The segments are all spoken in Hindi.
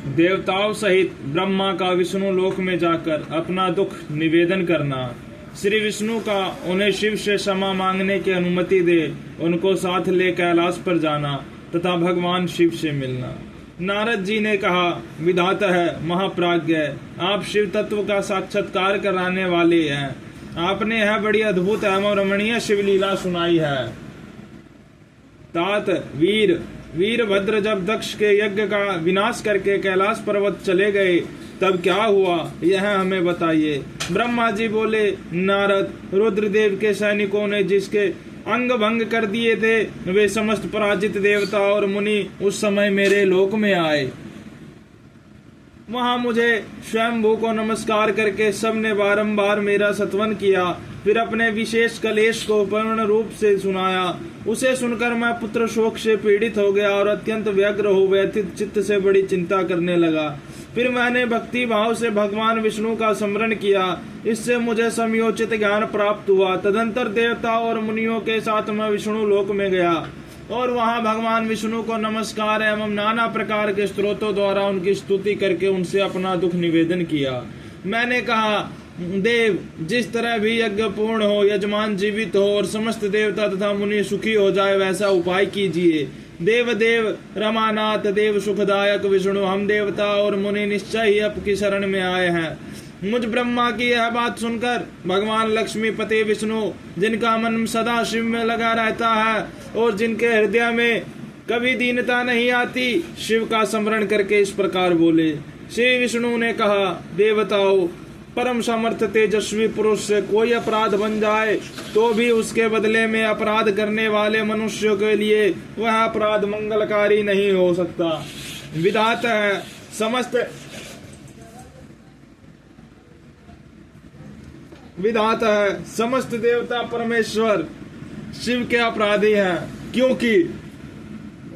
देवताओं सहित ब्रह्मा का विष्णु लोक में जाकर अपना दुख निवेदन करना, श्री विष्णु का उन्हें शिव से क्षमा मांगने की अनुमति दे उनको साथ ले कैलाश पर जाना तथा भगवान शिव से मिलना। नारद जी ने कहा, विधाता है महाप्राज्ञ, आप शिव तत्व का साक्षात्कार कराने वाले हैं। आपने यह बड़ी अद्भुत एवं रमणीय शिवलीला सुनाई है। तात वीरभद्र जब दक्ष के यज्ञ का विनाश करके कैलाश पर्वत चले गए तब क्या हुआ, यह हमें बताइए। ब्रह्मा जी बोले, नारद, रुद्रदेव के सैनिकों ने जिसके अंग भंग कर दिए थे वे समस्त पराजित देवता और मुनि उस समय मेरे लोक में आए। वहां मुझे स्वयंभू को नमस्कार करके सबने बारंबार मेरा सत्वन किया, फिर अपने विशेष कलेश को पूर्ण रूप से सुनाया। उसे सुनकर मैं पुत्र शोक से पीड़ित हो गया और अत्यंत व्यग्र हो व्यथित चित्त से बड़ी चिंता करने लगा। फिर मैंने भक्ति भाव से भगवान विष्णु का स्मरण किया, इससे मुझे समयोचित ज्ञान प्राप्त हुआ। तदंतर देवताओं और मुनियों के साथ मैं विष्णु लोक में गया और वहां भगवान विष्णु को नमस्कार एवं नाना प्रकार के स्तोत्रों द्वारा उनकी स्तुति करके उनसे अपना दुख निवेदन किया। मैंने कहा, देव, जिस तरह भी यज्ञ पूर्ण हो, यजमान जीवित हो और समस्त देवता तथा मुनि सुखी हो जाए वैसा उपाय कीजिए। देव देव रमानाथ देव सुखदायक विष्णु, हम देवता और मुनि निश्चय ही आपकी शरण में आए हैं। मुझ ब्रह्मा की यह बात सुनकर भगवान लक्ष्मीपति विष्णु, जिनका मन सदा शिव में लगा रहता है और जिनके हृदय में कभी दीनता नहीं आती, शिव का स्मरण करके इस प्रकार बोले। श्री विष्णु ने कहा, देवताओं, परम समर्थ तेजस्वी पुरुष से कोई अपराध बन जाए तो भी उसके बदले में अपराध करने वाले मनुष्यों के लिए वह अपराध मंगलकारी नहीं हो सकता। विधाता है समस्त देवता परमेश्वर शिव के अपराधी हैं, क्योंकि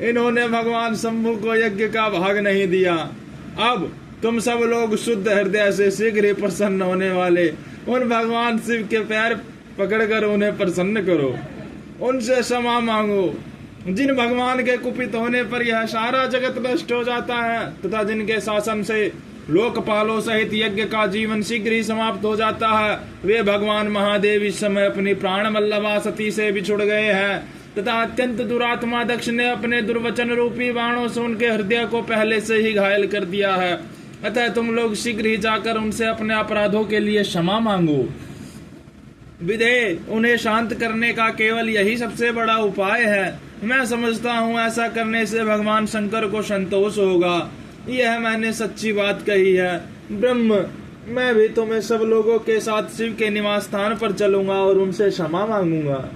इन्होंने भगवान शंभु को यज्ञ का भाग नहीं दिया। अब तुम सब लोग शुद्ध हृदय से शीघ्र ही प्रसन्न होने वाले उन भगवान शिव के पैर पकड़कर उन्हें प्रसन्न करो, उनसे क्षमा मांगो। जिन भगवान के कुपित होने पर यह सारा जगत नष्ट हो जाता है तथा जिनके शासन से लोकपालों सहित यज्ञ का जीवन शीघ्र ही समाप्त हो जाता है, वे भगवान महादेव इस समय अपनी प्राण वल्लभा सती से बिछुड़ गए हैं तथा अत्यंत दुरात्मा दक्ष ने अपने दुर्वचन रूपी बाणों से उनके हृदय को पहले से ही घायल कर दिया है। अतः तुम लोग शीघ्र ही जाकर उनसे अपने अपराधों के लिए क्षमा मांगो। विधे, उन्हें शांत करने का केवल यही सबसे बड़ा उपाय है। मैं समझता हूँ ऐसा करने से भगवान शंकर को संतोष होगा। यह मैंने सच्ची बात कही है। ब्रह्म, मैं भी तुम्हें सब लोगों के साथ शिव के निवास स्थान पर चलूंगा और उनसे क्षमा मांगूंगा।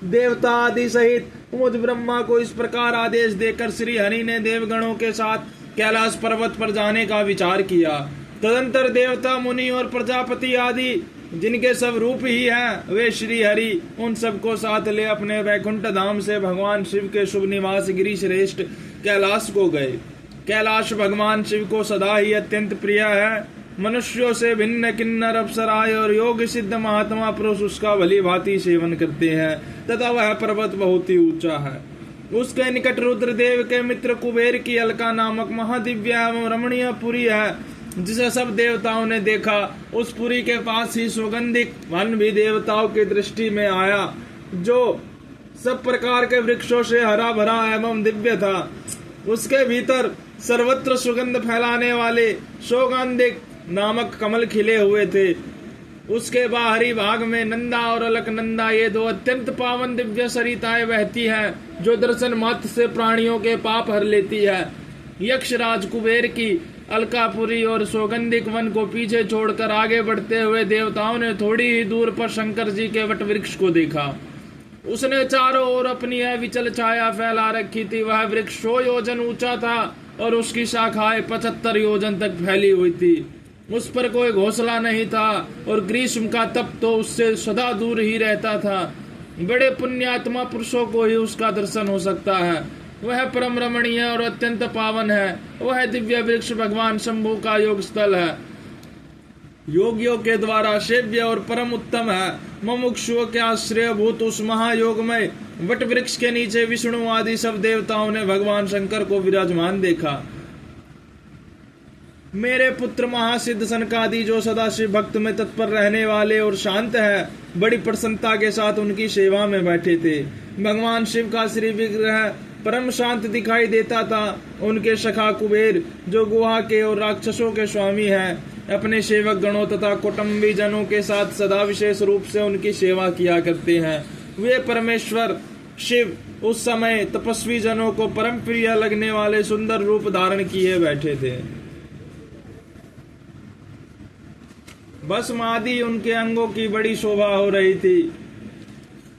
देवता आदि सहित मुझ ब्रह्मा को इस प्रकार आदेश देकर श्री हरि ने देवगणों के साथ कैलाश पर्वत पर जाने का विचार किया। तदंतर देवता मुनि और प्रजापति आदि जिनके सब रूप ही हैं, वे श्री हरि उन सबको साथ ले अपने वैकुंठ धाम से भगवान शिव के शुभ निवास गिरि श्रेष्ठ कैलाश को गए। कैलाश भगवान शिव को सदा ही अत्यंत प्रिय है। मनुष्यों से भिन्न किन्नर अप्सराएं और योग सिद्ध महात्मा पुरुष उसका भली भांति सेवन करते हैं तथा वह पर्वत बहुत ही ऊंचा है। उसके निकट रुद्रदेव के मित्र कुबेर की अलका नामक महादिव्य एवं रमणीय पुरी है, जिसे सब देवताओं ने देखा। उस पुरी के पास ही सुगंधिक वन भी देवताओं की दृष्टि में आया, जो सब प्रकार के वृक्षों से हरा भरा एवं दिव्य था। उसके भीतर सर्वत्र सुगंध फैलाने वाले सौगंधिक नामक कमल खिले हुए थे। उसके बाहरी भाग में नंदा और अलकनंदा, ये दो अत्यंत पावन दिव्य सरिताएं बहती हैं, जो दर्शन मात्र से प्राणियों के पाप हर लेती है। यक्षराज कुबेर की अलकापुरी और सौगंधिक वन को पीछे छोड़कर आगे बढ़ते हुए देवताओं ने थोड़ी ही दूर पर शंकर जी के वट वृक्ष को देखा। उसने चारों ओर अपनी विचल छाया फैला रखी थी। वह वृक्ष 100 योजन ऊंचा था और उसकी शाखाएं 75 योजन तक फैली हुई थी। उस पर कोई घोंसला नहीं था और ग्रीष्म का तप तो उससे सदा दूर ही रहता था। बड़े पुण्यात्मा पुरुषों को ही उसका दर्शन हो सकता है। वह परम रमणीय और अत्यंत पावन है। वह दिव्य वृक्ष भगवान शंभु का योग स्थल है, योगियों के द्वारा सेव्य और परम उत्तम है। मुमुक्षुओं के आश्रय भूत उस महायोग में वट वृक्ष के नीचे विष्णु आदि सब देवताओं ने भगवान शंकर को विराजमान देखा। मेरे पुत्र महासिद्ध सनकादि जो सदा शिव भक्त में तत्पर रहने वाले और शांत है, बड़ी प्रसन्नता के साथ उनकी सेवा में बैठे थे। भगवान शिव का श्री विग्रह परम शांत दिखाई देता था। उनके सखा कुबेर जो गुहा के और राक्षसों के स्वामी हैं, अपने सेवक गणों तथा कुटुंबी जनों के साथ सदा विशेष रूप से उनकी सेवा किया करते हैं। वे परमेश्वर शिव उस समय तपस्वी जनों को परम प्रिय लगने वाले सुंदर रूप धारण किए बैठे थे। भस्म आदि उनके अंगों की बड़ी शोभा हो रही थी।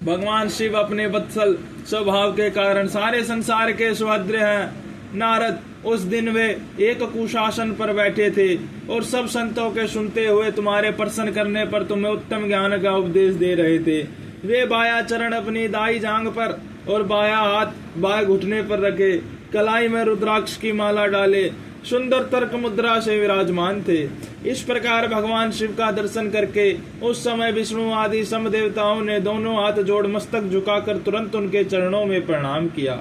भगवान शिव अपने वत्सल स्वभाव के कारण सारे संसार के सुभद्र हैं। नारद उस दिन वे एक कुशासन पर बैठे थे और सब संतों के सुनते हुए तुम्हारे प्रसन्न करने पर तुम्हें उत्तम ज्ञान का उपदेश दे रहे थे। वे बाया चरण अपनी दाई जांग पर और बाया हाथ बाएं घुटने पर रखे, कलाई में रुद्राक्ष की माला डाले, सुंदर तर्क मुद्रा से विराजमान थे। इस प्रकार भगवान शिव का दर्शन करके उस समय विष्णु आदि सम देवताओं ने दोनों हाथ जोड़ मस्तक झुकाकर तुरंत उनके चरणों में प्रणाम किया।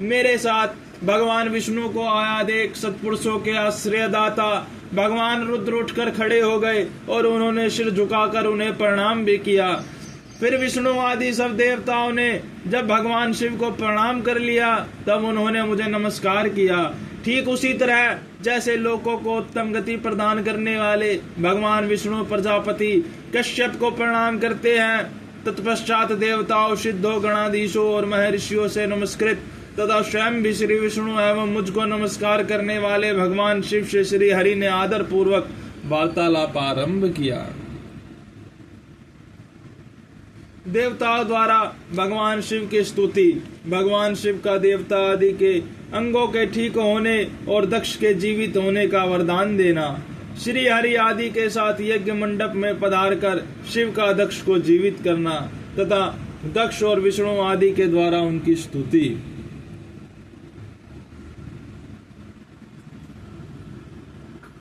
मेरे साथ भगवान विष्णु को आया देख सत्पुरुषों के आश्रयदाता भगवान रुद्र उठकर खड़े हो गए और उन्होंने सिर झुकाकर उन्हें प्रणाम भी किया। फिर विष्णु आदि सब देवताओं ने जब भगवान शिव को प्रणाम कर लिया तब उन्होंने मुझे नमस्कार किया। ठीक उसी तरह जैसे लोगों को उत्तम गति प्रदान करने वाले भगवान विष्णु प्रजापति कश्यप को प्रणाम करते हैं, तत्पश्चात देवताओं सिद्धों गणाधीशों और महर्षियों से नमस्कृत तथा स्वयं भी श्री विष्णु एवं मुझको नमस्कार करने वाले भगवान शिव से श्री हरि ने आदर पूर्वक वार्तालाप आरंभ किया। देवताओं द्वारा भगवान शिव की स्तुति। भगवान शिव का देवता आदि के अंगों के ठीक होने और दक्ष के जीवित होने का वरदान देना। श्री हरि आदि के साथ यज्ञ मंडप में पधार कर शिव का दक्ष को जीवित करना तथा दक्ष और विष्णु आदि के द्वारा उनकी स्तुति।